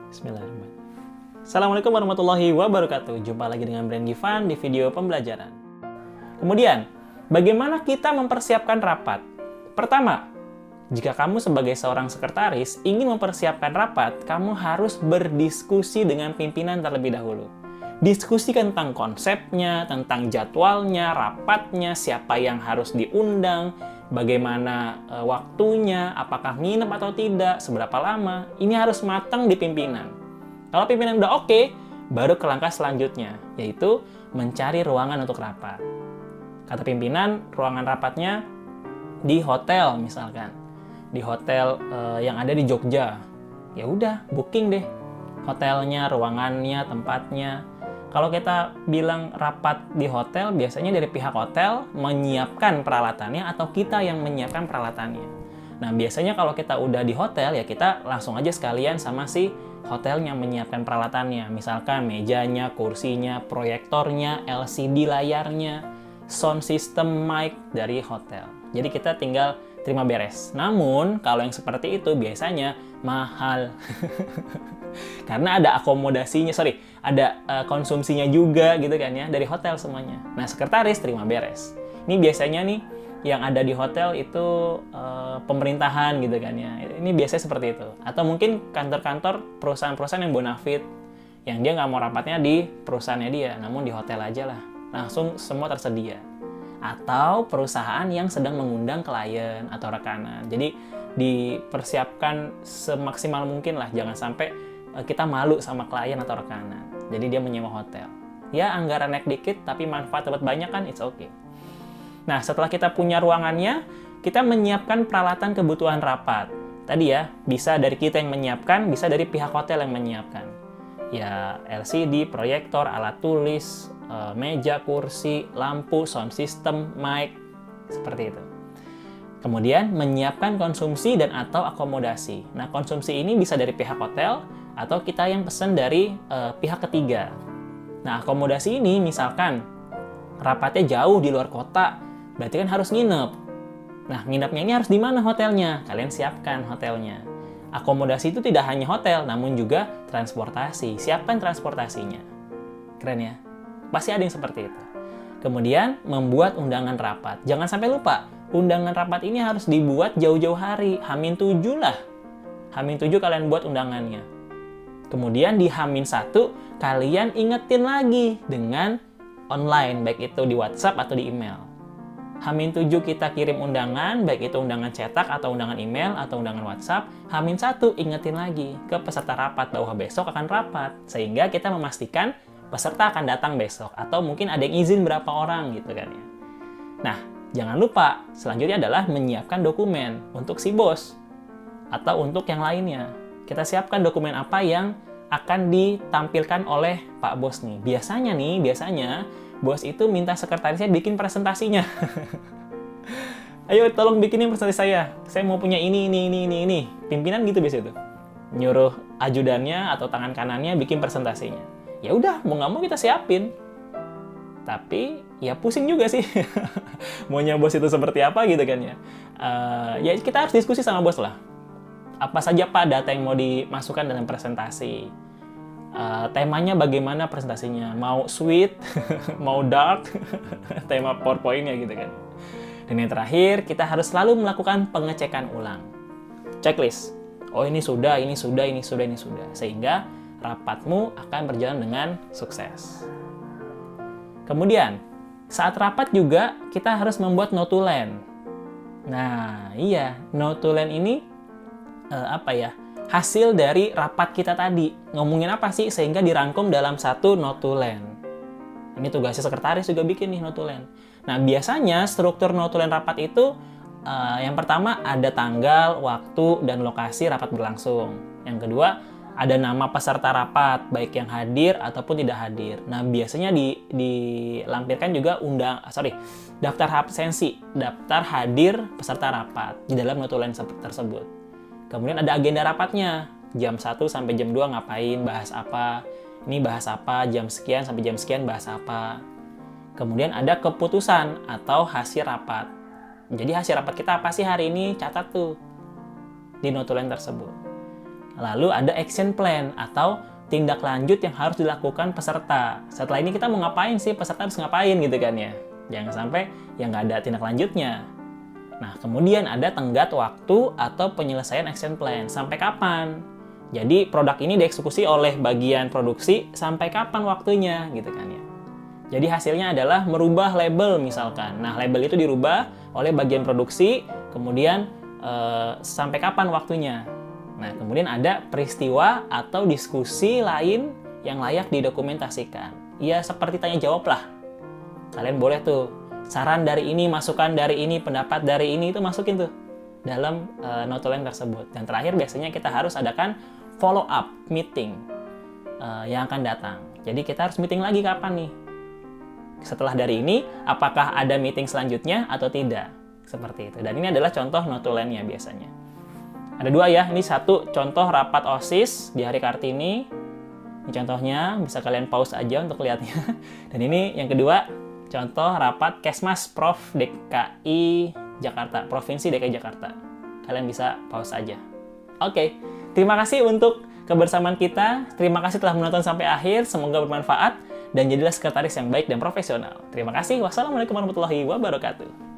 Bismillahirrahmanirrahim. Assalamualaikum warahmatullahi wabarakatuh. Jumpa lagi dengan Brand Givan di video pembelajaran. Kemudian, bagaimana kita mempersiapkan rapat? Pertama, jika kamu sebagai seorang sekretaris ingin mempersiapkan rapat, kamu harus berdiskusi dengan pimpinan terlebih dahulu. Diskusikan tentang konsepnya, tentang jadwalnya, rapatnya, siapa yang harus diundang, bagaimana waktunya, apakah nginep atau tidak, seberapa lama. Ini harus matang di pimpinan. Kalau pimpinan udah oke, baru ke langkah selanjutnya, yaitu mencari ruangan untuk rapat. Kata pimpinan, ruangan rapatnya di hotel misalkan. Di hotel yang ada di Jogja. Ya udah, booking deh hotelnya, ruangannya, tempatnya. Kalau kita bilang rapat di hotel, biasanya dari pihak hotel menyiapkan peralatannya atau kita yang menyiapkan peralatannya. Nah, biasanya kalau kita udah di hotel, ya kita langsung aja sekalian sama si hotelnya menyiapkan peralatannya. Misalkan mejanya, kursinya, proyektornya, LCD layarnya, sound system, mic dari hotel. Jadi kita tinggal terima beres. Namun, kalau yang seperti itu biasanya mahal. Karena ada akomodasinya, ada konsumsinya juga gitu kan ya, dari hotel semuanya. Nah, sekretaris terima beres. Ini biasanya nih, yang ada di hotel itu pemerintahan gitu kan ya. Ini biasanya seperti itu. Atau mungkin kantor-kantor perusahaan-perusahaan yang bonafit, yang dia nggak mau rapatnya di perusahaannya dia, namun di hotel aja lah. Langsung semua tersedia. Atau perusahaan yang sedang mengundang klien atau rekanan. Jadi dipersiapkan semaksimal mungkin lah, jangan sampai kita malu sama klien atau rekanan. Jadi dia menyewa hotel. Ya, anggaran naik dikit, tapi manfaat dapat banyak kan, it's okay. Nah, setelah kita punya ruangannya, kita menyiapkan peralatan kebutuhan rapat. Tadi ya, bisa dari kita yang menyiapkan, bisa dari pihak hotel yang menyiapkan. Ya, LCD, proyektor, alat tulis, meja, kursi, lampu, sound system, mic, seperti itu. Kemudian, menyiapkan konsumsi dan atau akomodasi. Nah, konsumsi ini bisa dari pihak hotel, atau kita yang pesan dari pihak ketiga. Nah, akomodasi ini misalkan rapatnya jauh di luar kota, berarti kan harus nginep. Nah, nginepnya ini harus di mana hotelnya? Kalian siapkan hotelnya. Akomodasi itu tidak hanya hotel, namun juga transportasi. Siapkan transportasinya. Keren ya? Pasti ada yang seperti itu. Kemudian, membuat undangan rapat. Jangan sampai lupa, undangan rapat ini harus dibuat jauh-jauh hari. H-7 lah. H-7 kalian buat undangannya. Kemudian di H-1, kalian ingetin lagi dengan online, baik itu di WhatsApp atau di email. H-7 kita kirim undangan, baik itu undangan cetak atau undangan email atau undangan WhatsApp. H-1 ingetin lagi ke peserta rapat bahwa besok akan rapat. Sehingga kita memastikan peserta akan datang besok. Atau mungkin ada yang izin berapa orang gitu kan ya. Nah, jangan lupa, selanjutnya adalah menyiapkan dokumen untuk si bos atau untuk yang lainnya. Kita siapkan dokumen apa yang akan ditampilkan oleh Pak Bos nih. Biasanya bos itu minta sekretarisnya bikin presentasinya. Ayo tolong bikinin presentasi saya mau punya ini. Pimpinan gitu biasanya tuh. Nyuruh ajudannya atau tangan kanannya bikin presentasinya. Ya udah, mau nggak mau kita siapin. Tapi ya pusing juga sih. Maunya bos itu seperti apa gitu kan ya. Ya kita harus diskusi sama bos lah. Apa saja Pak data yang mau dimasukkan dalam presentasi? Temanya bagaimana presentasinya? Mau sweet? Mau dark? Tema PowerPoint-nya gitu kan. Dan yang terakhir, kita harus selalu melakukan pengecekan ulang. Checklist. Oh ini sudah. Sehingga rapatmu akan berjalan dengan sukses. Kemudian, saat rapat juga kita harus membuat note to land. Nah, iya, note to land ini hasil dari rapat kita tadi. Ngomongin apa sih sehingga dirangkum dalam satu note to land. Ini tugasnya sekretaris juga bikin nih note to land. Nah, biasanya struktur note to land rapat itu yang pertama ada tanggal, waktu, dan lokasi rapat berlangsung. Yang kedua, ada nama peserta rapat, baik yang hadir ataupun tidak hadir. Nah, biasanya dilampirkan juga daftar absensi, daftar hadir peserta rapat di dalam note to land tersebut. Kemudian ada agenda rapatnya, jam 1 sampai jam 2 ngapain, bahas apa, ini bahas apa, jam sekian sampai jam sekian bahas apa. Kemudian ada keputusan atau hasil rapat. Jadi hasil rapat kita apa sih hari ini, catat tuh di note to land tersebut. Lalu ada action plan atau tindak lanjut yang harus dilakukan peserta. Setelah ini kita mau ngapain sih? Peserta harus ngapain gitu kan ya. Jangan sampai yang nggak ada tindak lanjutnya. Nah, kemudian ada tenggat waktu atau penyelesaian action plan. Sampai kapan? Jadi produk ini dieksekusi oleh bagian produksi sampai kapan waktunya gitu kan ya. Jadi hasilnya adalah merubah label misalkan. Nah, label itu dirubah oleh bagian produksi, kemudian sampai kapan waktunya. Nah, kemudian ada peristiwa atau diskusi lain yang layak didokumentasikan. Ya, seperti tanya jawab lah. Kalian boleh tuh, saran dari ini, masukan dari ini, pendapat dari ini, itu masukin tuh dalam notulen tersebut. Dan terakhir biasanya kita harus adakan follow up meeting yang akan datang. Jadi kita harus meeting lagi kapan nih? Setelah dari ini, apakah ada meeting selanjutnya atau tidak? Seperti itu. Dan ini adalah contoh notulennya biasanya. Ada dua ya, ini satu contoh rapat OSIS di hari Kartini. Ini contohnya, bisa kalian pause aja untuk lihatnya. Dan ini yang kedua, contoh rapat Kesmas Prof DKI Jakarta, Provinsi DKI Jakarta. Kalian bisa pause aja. Oke, terima kasih untuk kebersamaan kita. Terima kasih telah menonton sampai akhir, semoga bermanfaat dan jadilah sekretaris yang baik dan profesional. Terima kasih, wassalamualaikum warahmatullahi wabarakatuh.